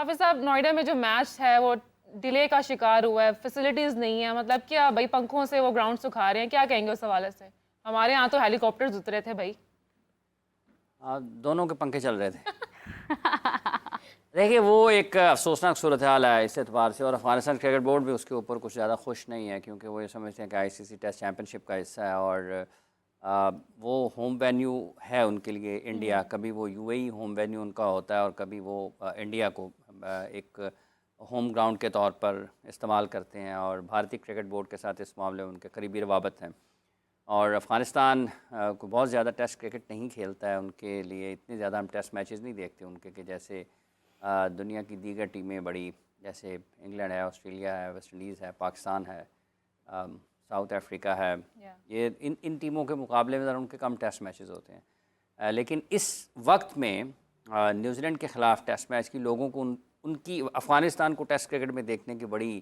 हाफिज साहब, नोएडा में जो मैच है वो डिले का शिकार हुआ है, फैसिलिटीज नहीं है, मतलब क्या भाई पंखों से वो ग्राउंड सुखा रहे हैं, क्या कहेंगे उस हवाले से? हमारे यहाँ तो हेलीकॉप्टर्स उतरे थे भाई। दोनों के पंखे चल रहे थे। देखिए वो एक अफसोसनाक सूरत हाल है इस एतबार से, और अफगानिस्तान क्रिकेट बोर्ड भी उसके ऊपर कुछ ज़्यादा खुश नहीं है, क्योंकि वो ये समझते हैं कि आईसीसी टेस्ट चैम्पियनशिप का हिस्सा है और वो होम वेन्यू है उनके लिए इंडिया। कभी वो यूएई होम वेन्यू उनका होता है और कभी वो इंडिया को एक होम ग्राउंड के तौर पर इस्तेमाल करते हैं, और भारतीय क्रिकेट बोर्ड के साथ इस मामले में उनके करीबी रवाबत हैं। और अफ़गानिस्तान को बहुत ज़्यादा टेस्ट क्रिकेट नहीं खेलता है, उनके लिए इतने ज़्यादा हम टेस्ट मैचेस नहीं देखते उनके कि जैसे दुनिया की दीगर टीमें बड़ी, जैसे इंग्लैंड है, ऑस्ट्रेलिया है, वेस्ट इंडीज़ है, पाकिस्तान है, साउथ अफ्रीका है। ये इन टीमों के मुकाबले में ज़रा उनके कम टेस्ट मैचेस होते हैं। लेकिन इस वक्त में न्यूजीलैंड के ख़िलाफ़ टेस्ट मैच की लोगों को उनकी अफ़गानिस्तान को टेस्ट क्रिकेट में देखने की बड़ी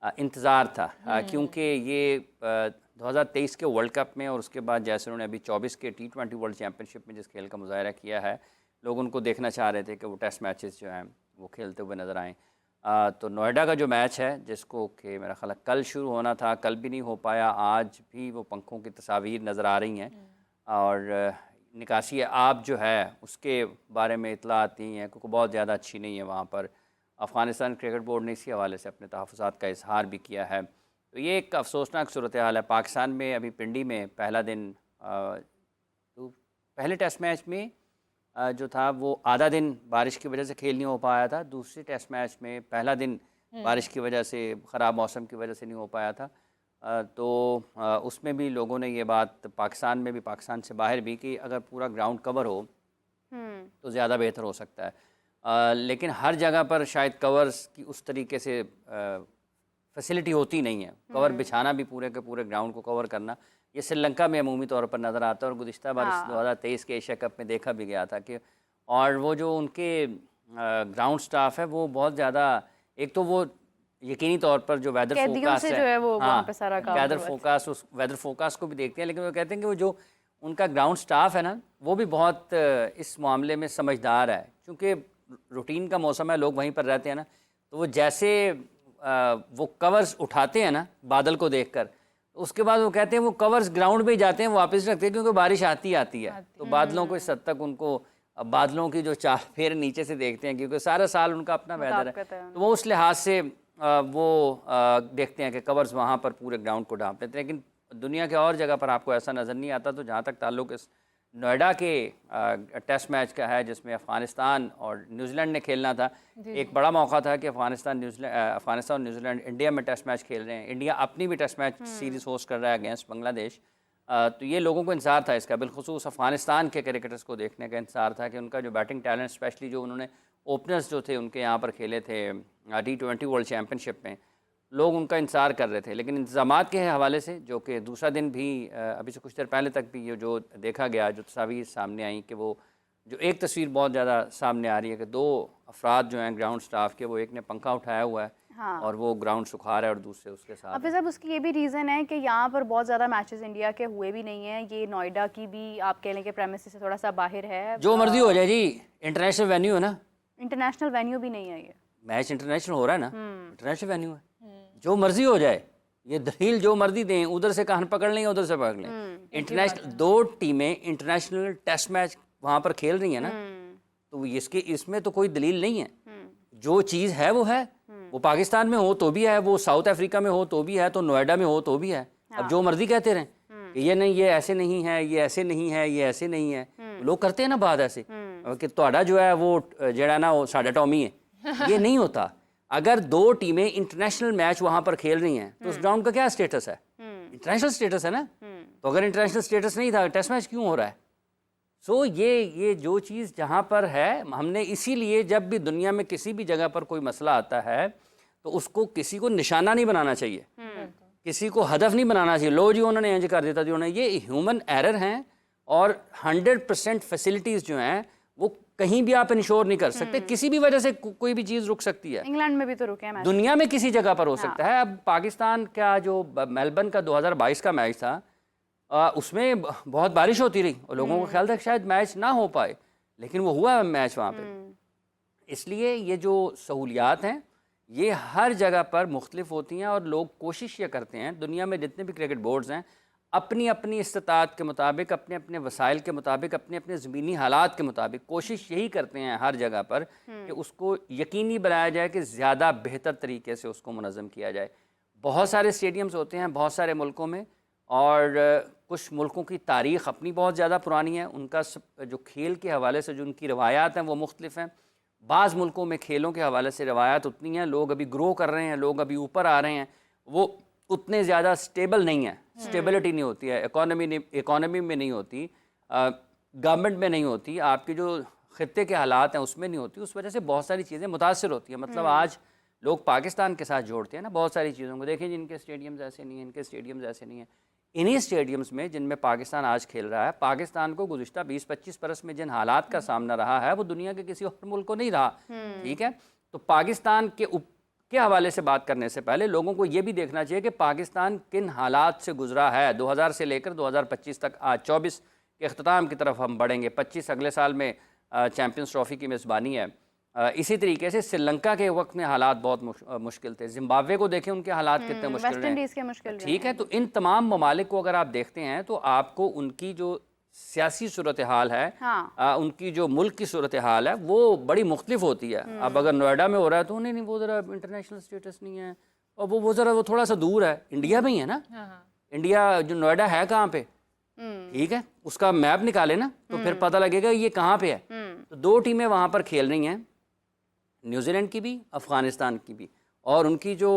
इंतज़ार था, क्योंकि ये 2023 के वर्ल्ड कप में और उसके बाद जैसे उन्होंने अभी 24 के T20 वर्ल्ड चैम्पियनशिप में जिस खेल का मुजाहरा किया है, लोग उनको देखना चाह रहे थे कि वो टेस्ट मैचेस जो हैं वो खेलते हुए नज़र आएँ। तो नोएडा का जो मैच है, जिसको कि मेरा ख्याल कल शुरू होना था, कल भी नहीं हो पाया, आज भी वो पंखों की तस्वीर नज़र आ रही हैं और निकासी आप जो है उसके बारे में इतला आती हैं क्योंकि बहुत ज़्यादा अच्छी नहीं है वहाँ पर। अफ़गानिस्तान क्रिकेट बोर्ड ने इसी हवाले से अपने तहफ़्फ़ुज़ात का इजहार भी किया है। तो ये एक अफसोसनाक सूरत हाल है। पाकिस्तान में अभी पिंडी में पहला दिन तो पहले टेस्ट मैच में जो था वो आधा दिन बारिश की वजह से खेल नहीं हो पाया था। दूसरे टेस्ट मैच में पहला दिन बारिश की वजह से, ख़राब मौसम की वजह से नहीं हो पाया था। तो उसमें भी लोगों ने ये बात पाकिस्तान में भी, पाकिस्तान से बाहर भी, कि अगर पूरा ग्राउंड कवर हो तो ज़्यादा बेहतर हो सकता है। लेकिन हर जगह पर शायद कवर्स की उस तरीके से फैसिलिटी होती नहीं है। कवर बिछाना भी, पूरे के पूरे ग्राउंड को कवर करना, ये श्रीलंका में अमूमी तौर पर नज़र आता है और गुज़िश्ता बार 2023 के एशिया कप में देखा भी गया था कि, और वो जो उनके ग्राउंड स्टाफ है वो बहुत ज़्यादा, एक तो वो यकीनी तौर पर जो वेदर फोकास्ट है वो वहाँ पे सारा काम वेदर फोकास्ट, उस वेदर फोकास्ट को भी देखते हैं, लेकिन वो कहते हैं कि वो जो उनका ग्राउंड स्टाफ है ना, वो भी बहुत इस मामले में समझदार है, क्योंकि रूटीन का मौसम है, लोग वहीं पर रहते हैं ना, तो वो जैसे वो कवर्स उठाते हैं ना बादल को देखकर, उसके बाद वो कहते हैं वो कवर्स ग्राउंड पे ही जाते हैं, वापस रखते हैं, क्योंकि बारिश आती है तो बादलों को इस हद तक उनको बादलों की जो चाल फेर नीचे से देखते हैं, क्योंकि सारा साल उनका अपना वेदर है, तो वो उस लिहाज से वो देखते हैं कि कवर्स वहाँ पर पूरे ग्राउंड को ढांप देते हैं। लेकिन दुनिया के और जगह पर आपको ऐसा नज़र नहीं आता। तो जहाँ तक ताल्लुक इस नोएडा के टेस्ट मैच का है, जिसमें अफ़गानिस्तान और न्यूजीलैंड ने खेलना था, एक बड़ा मौका था कि अफ़गानिस्तान और न्यूजीलैंड इंडिया में टेस्ट मैच खेल रहे हैं। इंडिया अपनी भी टेस्ट मैच सीरीज़ होस्ट कर रहा है अगेंस्ट बांग्लादेश। तो ये लोगों को इंतज़ार था इसका, बिलखुसूस अफ़गानिस्तान के क्रिकेटर्स को देखने का इंतज़ार था कि उनका जो बैटिंग टैलेंट, स्पेशली जो उन्होंने ओपनर्स जो थे उनके यहाँ पर खेले थे T20 वर्ल्ड चैम्पियनशिप में, लोग उनका इंतज़ार कर रहे थे। लेकिन इंतज़ामात के हवाले से, जो कि दूसरा दिन भी अभी से कुछ देर पहले तक भी ये जो देखा गया, जो तस्वीर सामने आई, कि वो जो एक तस्वीर बहुत ज़्यादा सामने आ रही है कि दो अफराद जो हैं ग्राउंड स्टाफ के, वो एक ने पंखा उठाया हुआ है और वो ग्राउंड सुखा रहा है और दूसरे उसके साथ। अभी साहब उसकी ये भी रीज़न है कि यहाँ पर बहुत ज़्यादा मैचेस इंडिया के हुए भी नहीं हैं। ये नोएडा की भी आप कह लें कि प्रेमिसेस से थोड़ा सा बाहर है। जो मर्जी हो जाए जी, इंटरनेशनल वेन्यू है ना, इंटरनेशनल वेन्यू भी नहीं है ये मैच इंटरनेशनल हो रहा है ना, इंटरनेशनल वेन्यू है, जो मर्जी हो जाए, ये दलील जो मर्जी दें, उधर से कान पकड़ लें, उधर से पकड़ लें। इंटरनेशनल दो टीमें इंटरनेशनल टेस्ट मैच वहाँ पर खेल रही हैं ना, तो इसमें तो कोई दलील नहीं है। जो चीज़ है वो है, वो पाकिस्तान में हो तो भी है, वो साउथ अफ्रीका में हो तो भी है, तो नोएडा में हो तो भी है। अब जो मर्जी कहते रहें कि ये नहीं, ये ऐसे नहीं है, ये ऐसे नहीं है, ये ऐसे नहीं है, लोग करते हैं ना बात ऐसे कि ਤੁਹਾਡਾ जो है वो जड़ा ना वो साढ़ा टॉमी है। ये नहीं होता। अगर दो टीमें इंटरनेशनल मैच वहाँ पर खेल रही हैं तो उस ग्राउंड का क्या स्टेटस है? इंटरनेशनल स्टेटस है ना। तो अगर इंटरनेशनल स्टेटस नहीं था, टेस्ट मैच क्यों हो रहा है? सो ये जो चीज़ जहाँ पर है, हमने इसीलिए जब भी दुनिया में किसी भी जगह पर कोई मसला आता है तो उसको किसी को निशाना नहीं बनाना चाहिए, किसी को हदफ नहीं बनाना चाहिए। लो जी उन्होंने इंज कर दिया, जो उन्होंने, ये ह्यूमन एरर हैं और 100% फैसिलिटीज़ जो हैं वो कहीं भी आप इंश्योर नहीं कर सकते। किसी भी वजह से कोई भी चीज़ रुक सकती है। इंग्लैंड में भी तो रुके हैं मैच, दुनिया में किसी जगह पर हो सकता है। अब पाकिस्तान का जो मेलबर्न का 2022 का मैच था, उसमें बहुत बारिश होती रही और लोगों को ख्याल था कि शायद मैच ना हो पाए, लेकिन वो हुआ मैच वहाँ पे। इसलिए ये जो सहूलियात हैं ये हर जगह पर मुख्तलिफ होती हैं और लोग कोशिश ये करते हैं, दुनिया में जितने भी क्रिकेट बोर्ड्स हैं अपनी अपनी इस्तात के मुताबिक, अपने अपने वसाइल के मुताबिक, अपने अपने ज़मीनी हालात के मुताबिक कोशिश यही करते हैं हर जगह पर कि उसको यकीनी बनाया जाए कि ज़्यादा बेहतर तरीके से उसको मुनज़्ज़म किया जाए। बहुत सारे स्टेडियम्स होते हैं बहुत सारे मुल्कों में, और कुछ मुल्कों की तारीख़ अपनी बहुत ज़्यादा पुरानी है, उनका जो खेल के हवाले से जो उनकी रवायात हैं वो मुख्तलिफ हैं। बाज़ मुल्कों में खेलों के हवाले से रवायात उतनी हैं, लोग अभी ग्रो कर रहे हैं, लोग अभी ऊपर आ रहे हैं, वो उतने ज़्यादा स्टेबल नहीं है, स्टेबिलिटी नहीं होती है, इकॉनमी में नहीं होती, गवर्नमेंट में नहीं होती, आपके जो ख़ित्ते के हालात हैं उसमें नहीं होती। उस वजह से बहुत सारी चीज़ें मुतासर होती हैं। मतलब आज लोग पाकिस्तान के साथ जोड़ते हैं ना बहुत सारी चीज़ों को, देखें जिनके स्टेडियम्स ऐसे नहीं हैं, इनके स्टेडियम्स ऐसे नहीं हैं। इन्हीं स्टेडियम्स में जिनमें पाकिस्तान आज खेल रहा है, पाकिस्तान को गुज़िश्ता 20-25 बरस में जिन हालात का सामना रहा है वो दुनिया के किसी और मुल्क को नहीं रहा। ठीक है, तो पाकिस्तान के हवाले से बात करने से पहले लोगों को ये भी देखना चाहिए कि पाकिस्तान किन हालात से गुजरा है। 2000 से लेकर 2025 तक, आज 24 के अख्ताम की तरफ हम बढ़ेंगे, 25 अगले साल में चैम्पियंस ट्रॉफ़ी की मेज़बानी है। इसी तरीके से श्रीलंका के वक्त में हालात बहुत मुश्किल थे, जिम्बाब्वे को देखें उनके हालात कितने मुश्किल हैं। ठीक है, तो इन तमाम ममालिक को अगर आप देखते हैं तो आपको उनकी जो सियासी सूरत हाल है, हाँ। उनकी जो मुल्क की सूरत हाल है वो बड़ी मुख्तलिफ होती है। अब अगर नोएडा में हो रहा है तो नहीं वो ज़रा इंटरनेशनल स्टेटस नहीं है, और वो ज़रा वो थोड़ा सा दूर है, इंडिया में ही है ना। हाँ। इंडिया जो नोएडा है कहाँ पे, ठीक है, उसका मैप निकाले ना तो फिर पता लगेगा ये कहाँ पे है। तो दो टीमें वहाँ पर खेल रही हैं, न्यूजीलैंड की भी अफ़गानिस्तान की भी, और उनकी जो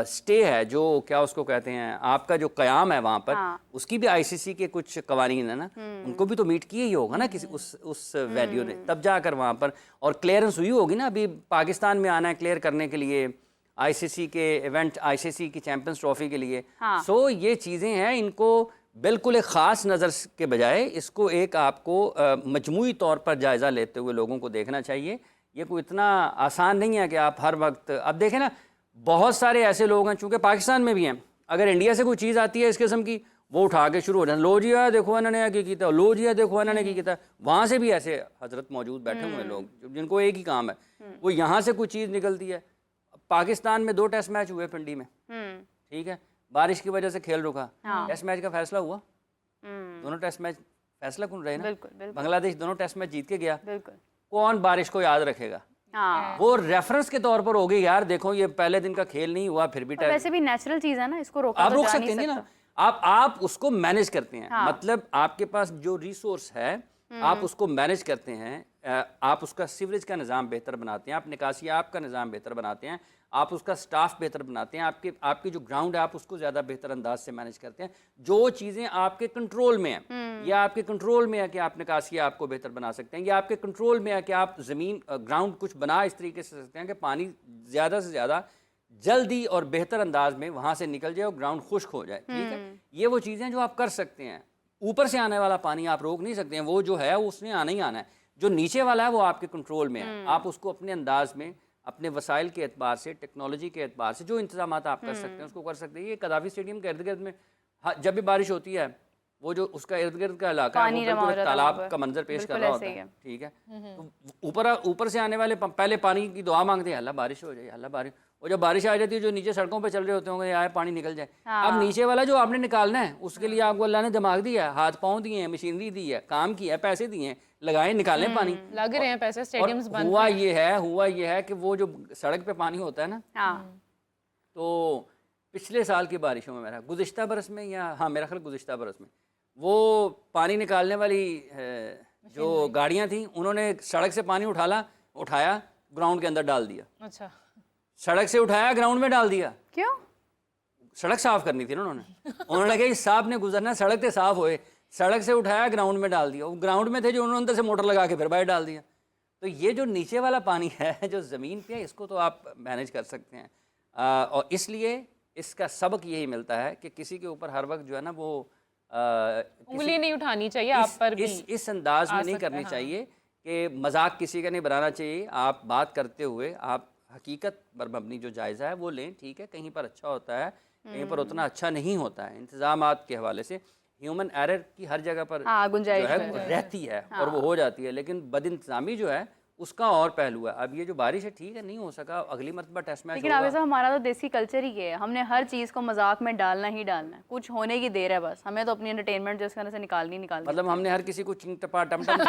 स्टे है, जो क्या उसको कहते हैं, आपका जो क़याम है वहाँ पर, हाँ। उसकी भी आईसीसी के कुछ कवानीन है ना, उनको भी तो मीट किए ही होगा ना किसी उस वैल्यू ने, तब जाकर वहाँ पर और क्लियरेंस हुई होगी ना। अभी पाकिस्तान में आना है क्लियर करने के लिए आईसीसी के इवेंट, आईसीसी की चैम्पियंस ट्रॉफ़ी के लिए। हाँ। सो ये चीज़ें हैं, इनको बिल्कुल एक ख़ास नज़र के बजाय इसको एक आपको मजमूई तौर पर जायज़ा लेते हुए लोगों को देखना चाहिए। ये कोई इतना आसान नहीं है कि आप हर वक्त, अब देखें ना बहुत सारे ऐसे लोग हैं, चूँकि पाकिस्तान में भी हैं, अगर इंडिया से कोई चीज़ आती है इस किस्म की वो उठा के शुरू हो जाए, लो जिया देखो इन्होंने क्या किया, लो जिया देखो इन्होंने क्या किया। वहाँ से भी ऐसे हजरत मौजूद बैठे हुए लोग जिनको एक ही काम है, वो यहाँ से कोई चीज़ निकलती है। पाकिस्तान में 2 टेस्ट मैच हुए पिंडी में, ठीक है, बारिश की वजह से खेल रुका, टेस्ट मैच का फैसला हुआ, दोनों टेस्ट मैच फैसला कौन रहे ना, बांग्लादेश दोनों टेस्ट मैच जीत के गया। कौन बारिश को याद रखेगा। हाँ। वो रेफरेंस के तौर पर होगी, यार देखो ये पहले दिन का खेल नहीं हुआ फिर भी वैसे भी नेचुरल चीज है ना, इसको रोका आप तो रोक जा सकते नहीं हैं ना, आप उसको मैनेज करते हैं। हाँ। मतलब आपके पास जो रिसोर्स है आप उसको मैनेज करते हैं, आप उसका सीवरेज का निज़ाम बेहतर बनाते हैं, आप निकासी आपका निज़ाम बेहतर बनाते हैं, आप उसका स्टाफ बेहतर बनाते हैं, आपकी जो ग्राउंड है आप उसको ज़्यादा बेहतर अंदाज से मैनेज करते हैं। जो चीज़ें आपके कंट्रोल में हैं, या आपके कंट्रोल में है कि आप निकासी आपको बेहतर बना सकते हैं, या आपके कंट्रोल में है कि आप ज़मीन ग्राउंड कुछ बना इस तरीके से सकते हैं कि पानी ज़्यादा से ज़्यादा जल्दी और बेहतर अंदाज में वहाँ से निकल जाए और ग्राउंड खुश्क हो जाए। ठीक है, ये वो चीज़ें जो आप कर सकते हैं। ऊपर से आने वाला पानी आप रोक नहीं सकते हैं, वो जो है उसने आना ही आना है। जो नीचे वाला है वो आपके कंट्रोल में है, आप उसको अपने अंदाज में, अपने वसाइल के एतबार से, टेक्नोलॉजी के एतबार से जो इंतजाम आप कर सकते हैं उसको कर सकते हैं। ये कदाफी स्टेडियम के इर्द गिर्द में जब भी बारिश होती है वो जो उसका इर्द गिर्द का इलाका है वो बिल्कुल तालाब का मंजर पेश कर रहा होता है। ठीक है, तो ऊपर से आने वाले पहले पानी की दुआ मांगते हैं, अल्लाह बारिश हो जाए, अल्लाह बारिश। और जब बारिश आ जाती है जो नीचे सड़कों पे चल रहे होते होंगे, यार पानी निकल जाए। अब नीचे वाला जो आपने निकालना है उसके लिए आपको अल्लाह ने दिमाग दिया है, हाथ पाँव दिए हैं, मशीनरी दी है, काम किया है, पैसे दिए हैं, लगाए निकालें पानी, लग रहे हैं पैसे, स्टेडियम्स बन। हुआ ये है कि वो जो सड़क पे पानी होता है ना, तो पिछले साल की बारिशों में, मेरा गुज़िश्ता बरस में, या हाँ मेरा ख्याल गुज़िश्ता बरस में, वो पानी निकालने वाली जो गाड़ियाँ थी उन्होंने सड़क से पानी उठाया ग्राउंड के अंदर डाल दिया। अच्छा, सड़क से उठाया ग्राउंड में डाल दिया। क्यों? सड़क साफ करनी थी ना उन्होंने कहा इस साहब ने गुजरना, सड़क से साफ होए, सड़क से उठाया ग्राउंड में डाल दिया। वो ग्राउंड में थे जो उन्होंने अंदर से मोटर लगा के फिर बाहर डाल दिया। तो ये जो नीचे वाला पानी है जो ज़मीन पे है, इसको तो आप मैनेज कर सकते हैं। और इसलिए इसका सबक यही मिलता है कि किसी के ऊपर हर वक्त जो है ना वो उंगली नहीं उठानी चाहिए, आप पर भी इस अंदाज में नहीं करनी चाहिए कि मजाक किसी का नहीं बनाना चाहिए। आप बात करते हुए आप हकीकत पर मबनी जो जायज़ा है वो लें। ठीक है, कहीं पर अच्छा होता है, कहीं पर उतना अच्छा नहीं होता है। इंतज़ामात के हवाले से ह्यूमन एरर की हर जगह पर गुंजाइश जो है रहती है और वो हो जाती है, लेकिन बदइंतज़ामी जो है उसका और पहलू है। अब ये जो बारिश है ठीक है, नहीं हो सका, अगली मरतबा टेस्ट मैच लेकिन होगा। आबिद साहब हमारा तो देसी कल्चर ही है, हमने हर चीज़ को मजाक में डालना ही डालना है, कुछ होने की देर है बस, हमें तो अपनी एंटरटेनमेंट जो इसके अंदर से निकालनी मतलब हमने हर किसी को चिंग टपा टमटम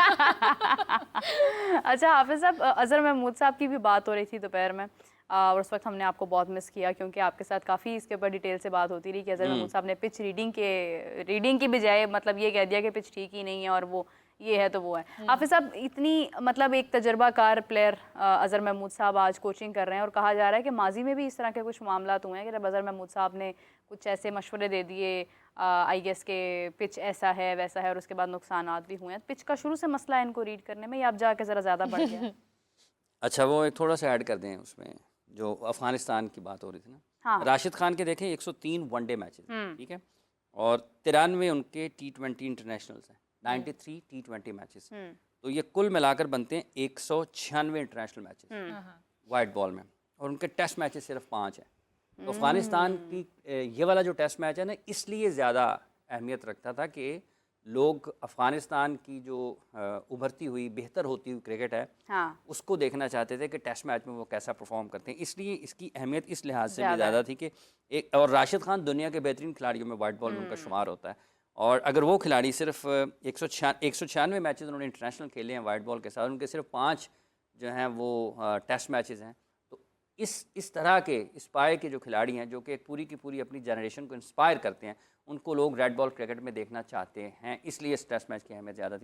अच्छा हाफिज साहब, अजहर महमूद साहब की भी बात हो रही थी दोपहर में, और उस वक्त हमने आपको बहुत मिस किया क्योंकि आपके साथ काफ़ी इसके ऊपर डिटेल से बात होती रही कि अजहर महमूद साहब ने पिच रीडिंग की बजाय मतलब ये कह दिया कि पिच ठीक ही नहीं है और वो ये है तो वो है। हाफिज साहब, इतनी मतलब एक तजर्बाकार प्लेयर अजहर महमूद साहब आज कोचिंग कर रहे हैं और कहा जा रहा है कि माजी में भी इस तरह के कुछ मामला हुए हैं कि जब अजहर महमूद साहब ने कुछ ऐसे मशवरे दे दिए, आई गेस के पिच ऐसा है वैसा है, और उसके बाद नुकसानात भी हुए हैं। पिच का शुरू से मसला है इनको रीड करने में, या अब जाके ज़रा ज़्यादा बढ़ गया? अच्छा, वो एक थोड़ा सा ऐड कर दें उसमें, जो अफगानिस्तान की बात हो रही थी ना, हाँ। राशिद खान के देखें 103 वनडे मैचेस, ठीक है, और 93 उनके T20 इंटरनेशनल्स हैं, 93 T20 मैचेस, तो ये कुल मिलाकर बनते हैं 196 इंटरनेशनल मैचेस वाइट बॉल में, और उनके टेस्ट मैचेस सिर्फ 5 हैं। तो अफगानिस्तान की ये वाला जो टेस्ट मैच है ना, इसलिए ज़्यादा अहमियत रखता था कि लोग अफगानिस्तान की जो उभरती हुई बेहतर होती हुई क्रिकेट है, हाँ। उसको देखना चाहते थे कि टेस्ट मैच में वो कैसा परफॉर्म करते हैं। इसलिए इसकी अहमियत इस लिहाज से भी ज़्यादा थी कि एक, और राशिद खान दुनिया के बेहतरीन खिलाड़ियों में वाइट बॉल में उनका शुमार होता है, और अगर वो खिलाड़ी सिर्फ 196 मैचेस उन्होंने इंटरनेशनल खेले हैं वाइट बॉल के साथ, उनके सिर्फ 5 जो हैं वो टेस्ट मैचेस हैं, तो इस तरह के इस पाए के जो खिलाड़ी हैं, जो कि पूरी की पूरी अपनी जनरेशन को इंस्पायर करते हैं, उनको लोग रेड बॉल क्रिकेट में देखना चाहते हैं, इसलिए इस टेस्ट मैच की अहमियत ज़्यादा थी।